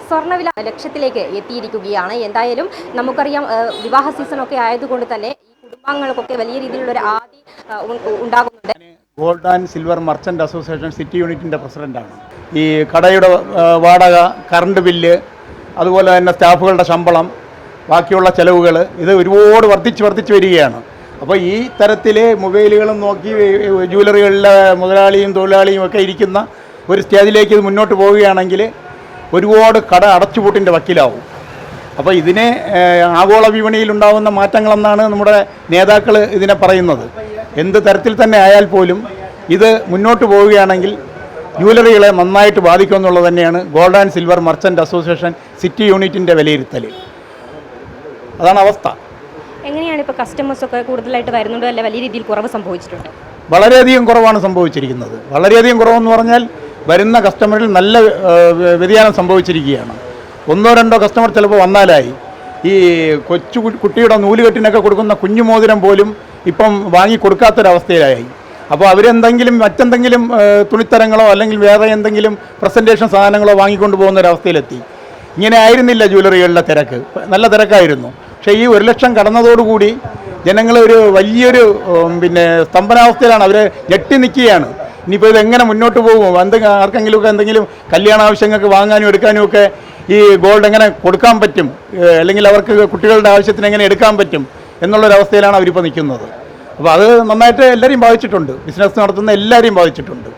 സ്വർണ്ണവില ലക്ഷത്തിലേക്ക് എത്തിയിരിക്കുകയാണ്. എന്തായാലും നമുക്കറിയാം, വിവാഹ സീസണൊക്കെ ആയതുകൊണ്ട് തന്നെ ഈ കുടുംബാംഗങ്ങൾക്കൊക്കെ വലിയ രീതിയിലുള്ളൊരു ആദി ഉണ്ടാകുന്നുണ്ട്. Gold and silver merchant association city യൂണിറ്റിൻ്റെ പ്രസിഡൻ്റാണ്. ഈ കടയുടെ വാടക, കറണ്ട് ബില്ല്, അതുപോലെ തന്നെ സ്റ്റാഫുകളുടെ ശമ്പളം, ബാക്കിയുള്ള ചിലവുകൾ ഇത് ഒരുപാട് വർദ്ധിച്ച് വരികയാണ്. അപ്പോൾ ഈ തരത്തിൽ മൊബൈലുകളും നോക്കി ജ്വല്ലറികളിലെ മുതലാളിയും തൊഴിലാളിയും ഒക്കെ ഇരിക്കുന്ന ഒരു സ്റ്റേജിലേക്ക് ഇത് മുന്നോട്ട് പോവുകയാണെങ്കിൽ ഒരുപാട് കട അടച്ചുപൂട്ടിൻ്റെ വക്കിലാവും. അപ്പോൾ ഇതിനെ ആഗോള വിപണിയിലുണ്ടാകുന്ന മാറ്റങ്ങളെന്നാണ് നമ്മുടെ നേതാക്കൾ ഇതിനെ പറയുന്നത്. എന്ത് തരത്തിൽ തന്നെ ആയാൽ പോലും ഇത് മുന്നോട്ട് പോവുകയാണെങ്കിൽ ജ്വല്ലറികളെ നന്നായിട്ട് ബാധിക്കുമെന്നുള്ളത് തന്നെയാണ് gold and silver merchant association city യൂണിറ്റിൻ്റെ വിലയിരുത്തൽ. അതാണ് അവസ്ഥ. എങ്ങനെയാണ് ഇപ്പോൾ കസ്റ്റമേഴ്സൊക്കെ കൂടുതലായിട്ട് വരുന്നുണ്ടോ, അല്ല വലിയ രീതിയിൽ കുറവ് സംഭവിച്ചിട്ടുണ്ടോ? വളരെയധികം കുറവാണ് സംഭവിച്ചിരിക്കുന്നത്. വളരെയധികം കുറവെന്ന് പറഞ്ഞാൽ വരുന്ന കസ്റ്റമറിൽ നല്ല വ്യതിയാനം സംഭവിച്ചിരിക്കുകയാണ്. ഒന്നോ രണ്ടോ കസ്റ്റമർ ചിലപ്പോൾ വന്നാലായി. ഈ കുട്ടിയുടെ നൂലുകെട്ടിനൊക്കെ കൊടുക്കുന്ന കുഞ്ഞുമോതിരം പോലും ഇപ്പം വാങ്ങി കൊടുക്കാത്തൊരവസ്ഥയിലായി. അപ്പോൾ അവരെന്തെങ്കിലും മറ്റെന്തെങ്കിലും തുണിത്തരങ്ങളോ അല്ലെങ്കിൽ വേറെ എന്തെങ്കിലും പ്രസൻറ്റേഷൻ സാധനങ്ങളോ വാങ്ങിക്കൊണ്ട് പോകുന്ന ഒരവസ്ഥയിലെത്തി. ഇങ്ങനെ ആയിരുന്നില്ല ജ്വല്ലറികളിലെ തിരക്ക്, നല്ല തിരക്കായിരുന്നു. പക്ഷേ ഈ 1 ലക്ഷം കടന്നതോടുകൂടി ജനങ്ങൾ ഒരു വലിയൊരു സ്തംഭനാവസ്ഥയിലാണ്. അവർ ഞെട്ടി നിൽക്കുകയാണ്. ഇനിയിപ്പോൾ ഇതെങ്ങനെ മുന്നോട്ട് പോകും, ആർക്കെങ്കിലുമൊക്കെ എന്തെങ്കിലും കല്യാണ ആവശ്യങ്ങൾക്ക് വാങ്ങാനും എടുക്കാനും ഒക്കെ ഈ ഗോൾഡ് എങ്ങനെ കൊടുക്കാൻ പറ്റും, അല്ലെങ്കിൽ അവർക്ക് കുട്ടികളുടെ ആവശ്യത്തിന് എങ്ങനെ എടുക്കാൻ പറ്റും എന്നുള്ളൊരവസ്ഥയിലാണ് അവരിപ്പോൾ നിൽക്കുന്നത്. അപ്പോൾ അത് നന്നായിട്ട് എല്ലാവരെയും ബാധിച്ചിട്ടുണ്ട്. ബിസിനസ് നടത്തുന്ന എല്ലാവരെയും ബാധിച്ചിട്ടുണ്ട്.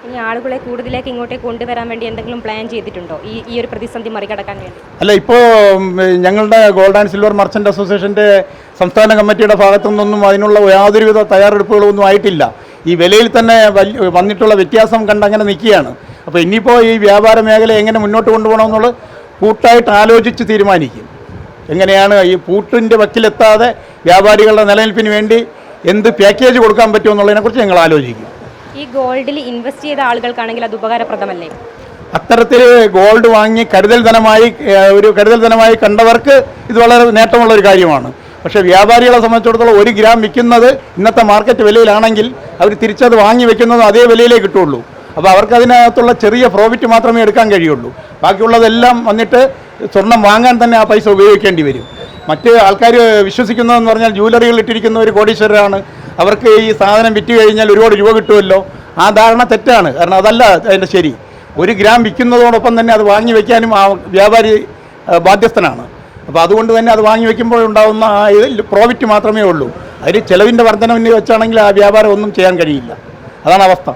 ഇനി ആളുകളെ കൂടുതലേക്ക് ഇങ്ങോട്ടേക്ക് കൊണ്ടുവരാൻ വേണ്ടി എന്തെങ്കിലും പ്ലാൻ ചെയ്തിട്ടുണ്ടോ ഈ ഒരു പ്രതിസന്ധി മറികടക്കാൻ വേണ്ടി? അല്ല, ഇപ്പോൾ ഞങ്ങളുടെ ഗോൾഡ് ആൻഡ് സിൽവർ മർച്ചൻ്റ് അസോസിയേഷൻ്റെ സംസ്ഥാന കമ്മിറ്റിയുടെ ഭാഗത്തു നിന്നൊന്നും അതിനുള്ള യാതൊരുവിധ തയ്യാറെടുപ്പുകളൊന്നും ആയിട്ടില്ല. ഈ വിലയിൽ തന്നെ വന്നിട്ടുള്ള വ്യത്യാസം കണ്ടങ്ങനെ നിൽക്കുകയാണ്. അപ്പോൾ ഇനിയിപ്പോൾ ഈ വ്യാപാര മേഖല എങ്ങനെ മുന്നോട്ട് കൊണ്ടുപോകണമെന്നുള്ളത് കൂട്ടായിട്ട് ആലോചിച്ച് തീരുമാനിക്കും. എങ്ങനെയാണ് ഈ പൂട്ടിൻ്റെ വക്കിലെത്താതെ വ്യാപാരികളുടെ നിലനിൽപ്പിന് വേണ്ടി എന്ത് പാക്കേജ് കൊടുക്കാൻ പറ്റുമെന്നുള്ളതിനെക്കുറിച്ച് ഞങ്ങൾ ആലോചിക്കും. ഈ ഗോൾഡിൽ ഇൻവെസ്റ്റ് ചെയ്ത ആളുകൾക്കാണെങ്കിൽ അത് ഉപകാരപ്രദമല്ലേ? അത്തരത്തിൽ ഗോൾഡ് വാങ്ങി കരുതൽ ധനമായി കണ്ടവർക്ക് ഇത് വളരെ നേട്ടമുള്ളൊരു കാര്യമാണ്. പക്ഷേ വ്യാപാരികളെ സംബന്ധിച്ചിടത്തോളം 1 ഗ്രാം വിൽക്കുന്നത് ഇന്നത്തെ മാർക്കറ്റ് വിലയിലാണെങ്കിൽ അവർ തിരിച്ചത് വാങ്ങി വെക്കുന്നത് അതേ വിലയിലേ കിട്ടുള്ളൂ. അപ്പോൾ അവർക്ക് അതിനകത്തുള്ള ചെറിയ പ്രോഫിറ്റ് മാത്രമേ എടുക്കാൻ കഴിയുള്ളൂ. ബാക്കിയുള്ളതെല്ലാം വന്നിട്ട് സ്വർണം വാങ്ങാൻ തന്നെ ആ പൈസ ഉപയോഗിക്കേണ്ടി വരും. മറ്റ് ആൾക്കാർ വിശ്വസിക്കുന്നതെന്ന് പറഞ്ഞാൽ ജ്വല്ലറികളിൽ ഇട്ടിരിക്കുന്ന ഒരു കോടീശ്വരരാണ്, അവർക്ക് ഈ സാധനം വിറ്റ് കഴിഞ്ഞാൽ ഒരുപാട് രൂപ കിട്ടുമല്ലോ. ആ ധാരണ തെറ്റാണ്. കാരണം അതല്ല അതിൻ്റെ ശരി. 1 ഗ്രാം വിൽക്കുന്നതോടൊപ്പം തന്നെ അത് വാങ്ങി വയ്ക്കാനും ആ വ്യാപാരി ബാധ്യസ്ഥനാണ്. അപ്പോൾ അതുകൊണ്ട് തന്നെ അത് വാങ്ങി വയ്ക്കുമ്പോൾ ഉണ്ടാകുന്ന ആ ഇതിൽ പ്രോഫിറ്റ് മാത്രമേ ഉള്ളൂ. അതിൽ ചിലവിൻ്റെ വർധനവിന് വെച്ചാണെങ്കിൽ ആ വ്യാപാരം ഒന്നും ചെയ്യാൻ കഴിയില്ല. അതാണ് അവസ്ഥ.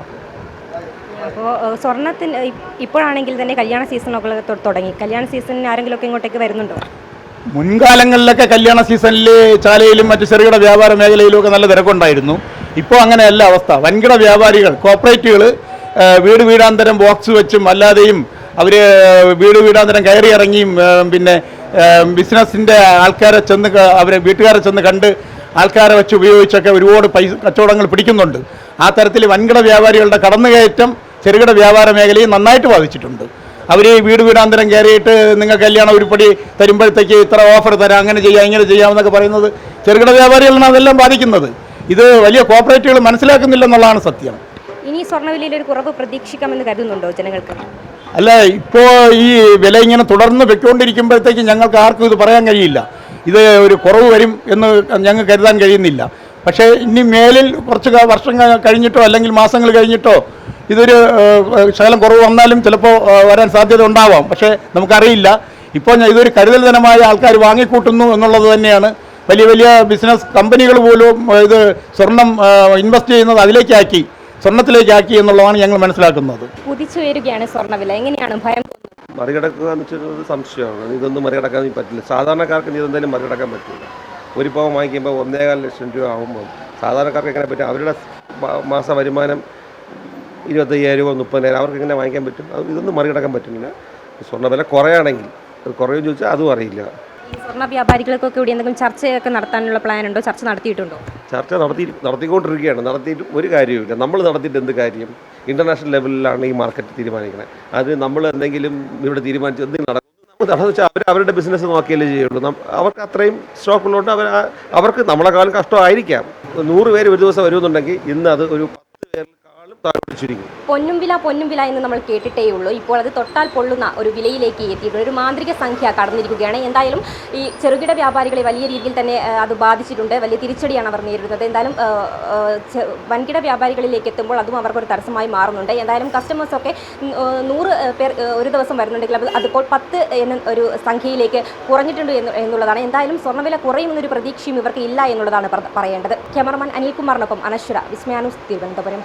അപ്പോൾ സ്വർണ്ണത്തിന് ഇപ്പോഴാണെങ്കിൽ തന്നെ കല്യാണ സീസണൊക്കെ തുടങ്ങി. കല്യാണ സീസണിന് ആരെങ്കിലുമൊക്കെ ഇങ്ങോട്ടേക്ക് വരുന്നുണ്ടോ? മുൻകാലങ്ങളിലൊക്കെ കല്യാണ സീസണിൽ ചാലയിലും മറ്റ് ചെറുകിട വ്യാപാര മേഖലയിലും ഒക്കെ നല്ല തിരക്കുണ്ടായിരുന്നു. ഇപ്പോൾ അങ്ങനെയല്ല അവസ്ഥ. വൻകിട വ്യാപാരികൾ, കോർപ്പറേറ്റുകൾ വീടാന്തരം ബോക്സ് വെച്ചും അല്ലാതെയും അവർ വീടാന്തരം കയറി ഇറങ്ങിയും ബിസിനസ്സിൻ്റെ ആൾക്കാരെ അവരെ വീട്ടുകാരെ ചെന്ന് കണ്ട് ആൾക്കാരെ വെച്ച് ഉപയോഗിച്ചൊക്കെ ഒരുപാട് കച്ചവടങ്ങൾ പിടിക്കുന്നുണ്ട്. ആ തരത്തിൽ വൻകിട വ്യാപാരികളുടെ കടന്നുകയറ്റം ചെറുകിട വ്യാപാര മേഖലയെ നന്നായിട്ട് ബാധിച്ചിട്ടുണ്ട്. അവർ വീടാന്തരം കയറിയിട്ട് നിങ്ങൾ കല്യാണം ഉരുപ്പടി തരുമ്പോഴത്തേക്ക് ഇത്ര ഓഫർ തരാം, അങ്ങനെ ചെയ്യാം ഇങ്ങനെ ചെയ്യാമെന്നൊക്കെ പറയുന്നത് ചെറുകിട വ്യാപാരികളാണ് അതെല്ലാം ബാധിക്കുന്നത്. ഇത് വലിയ കോർപ്പറേറ്റുകൾ മനസ്സിലാക്കുന്നില്ലെന്നുള്ളതാണ് സത്യം. ഇനി സ്വർണ്ണവിലയിൽ ഒരു കുറവ് പ്രതീക്ഷിക്കാമെന്ന് കരുതുന്നുണ്ടോ ജനങ്ങൾക്ക്? അല്ല, ഇപ്പോൾ ഈ വില ഇങ്ങനെ തുടർന്ന് വെക്കൊണ്ടിരിക്കുമ്പോഴത്തേക്ക് ഞങ്ങൾക്ക് ആർക്കും ഇത് പറയാൻ കഴിയില്ല. ഇത് ഒരു കുറവ് വരും എന്ന് ഞങ്ങൾക്ക് കരുതാൻ കഴിയുന്നില്ല. പക്ഷേ ഇനി മേലിൽ കുറച്ച് വർഷങ്ങൾ കഴിഞ്ഞിട്ടോ അല്ലെങ്കിൽ മാസങ്ങൾ കഴിഞ്ഞിട്ടോ ഇതൊരു ശകലം കുറവ് വന്നാലും ചിലപ്പോൾ വരാൻ സാധ്യത ഉണ്ടാവാം. പക്ഷേ നമുക്കറിയില്ല. ഇപ്പോൾ ഇതൊരു കരുതൽ ധനമായ ആൾക്കാർ വാങ്ങിക്കൂട്ടുന്നു എന്നുള്ളത് തന്നെയാണ്. വലിയ ബിസിനസ് കമ്പനികൾ പോലും ഇത് സ്വർണം ഇൻവെസ്റ്റ് ചെയ്യുന്നത് സ്വർണത്തിലേക്കാക്കി എന്നുള്ളതാണ് ഞങ്ങൾ മനസ്സിലാക്കുന്നത്. കുതിച്ചുയരുകയാണ് സ്വർണ്ണവില. എങ്ങനെയാണ് ഭയം മറികടക്കുക എന്ന് വെച്ചൊരു സംശയമാണ്. ഇതൊന്നും മറികടക്കാൻ പറ്റില്ല. സാധാരണക്കാർക്ക് ഇതെന്തായാലും മറികടക്കാൻ പറ്റില്ല. ഒരു പവൻ വാങ്ങിക്കുമ്പോൾ 1.25 ലക്ഷം രൂപ ആകുമ്പോൾ സാധാരണക്കാർക്ക് എങ്ങനെ പറ്റും? അവരുടെ മാസ വരുമാനം 25,000 30,000 അവർക്ക് എങ്ങനെ വാങ്ങിക്കാൻ പറ്റും? ഇതൊന്നും മറികടക്കാൻ പറ്റുന്നില്ല. സ്വർണ്ണവില കുറയാണെങ്കിൽ അത് കുറയും ചോദിച്ചാൽ അതും അറിയില്ല. സ്വർണ്ണ വ്യാപാരികൾക്കൊക്കെ ഇവിടെ എന്തെങ്കിലും ചർച്ചയൊക്കെ നടത്താനുള്ള പ്ലാൻ ഉണ്ടോ? ചർച്ച നടത്തിയിട്ടുണ്ടോ? ചർച്ച നടത്തിക്കൊണ്ടിരിക്കുകയാണ്. നടത്തിയിട്ടും ഒരു കാര്യമില്ല. നമ്മൾ നടത്തിയിട്ട് എന്ത് കാര്യം? ഇൻ്റർനാഷണൽ ലെവലിലാണ് ഈ മാർക്കറ്റ് തീരുമാനിക്കുന്നത്. അത് നമ്മൾ എന്തെങ്കിലും ഇവിടെ തീരുമാനിച്ച് എന്തെങ്കിലും നടക്കും നടന്നു വെച്ചാൽ അവരുടെ ബിസിനസ് നോക്കിയല്ലേ ചെയ്യുള്ളൂ. അവർക്ക് അത്രയും സ്റ്റോക്ക് ഉള്ളതുകൊണ്ട് അവർക്ക് നമ്മളെക്കാളും കഷ്ടമായിരിക്കാം. 100 പേര് ഒരു ദിവസം വരുമെന്നുണ്ടെങ്കിൽ ഇന്ന് അത് ഒരു 10 പേരെക്കാളും പിടിച്ചിരിക്കും. പൊന്നും വില എന്ന് നമ്മൾ കേട്ടിട്ടേ ഉള്ളൂ. ഇപ്പോൾ അത് തൊട്ടാൽ പൊള്ളുന്ന ഒരു വിലയിലേക്ക് എത്തിയിട്ടുണ്ട്. ഒരു മാന്ത്രിക സംഖ്യ കടന്നിരിക്കുകയാണ്. എന്തായാലും ഈ ചെറുകിട വ്യാപാരികളെ വലിയ രീതിയിൽ തന്നെ അത് ബാധിച്ചിട്ടുണ്ട്. വലിയ തിരിച്ചടിയാണ് അവർ നേരിടുന്നത്. എന്തായാലും വൻകിട വ്യാപാരികളിലേക്ക് എത്തുമ്പോൾ അതും അവർക്കൊരു തടസ്സമായി മാറുന്നുണ്ട്. എന്തായാലും കസ്റ്റമേഴ്സൊക്കെ 100 പേർ ഒരു ദിവസം വരുന്നുണ്ടെങ്കിൽ അതിപ്പോൾ 10 എന്ന ഒരു സംഖ്യയിലേക്ക് കുറഞ്ഞിട്ടുണ്ട് എന്നുള്ളതാണ്. എന്തായാലും സ്വർണ്ണവില കുറയുമെന്നൊരു പ്രതീക്ഷയും ഇവർക്ക് ഇല്ല എന്നുള്ളതാണ് പറയേണ്ടത്. ക്യാമറമാൻ അനിൽകുമാറിനൊപ്പം അനശ്വര, വിസ്മയ ന്യൂസ്, തിരുവനന്തപുരം.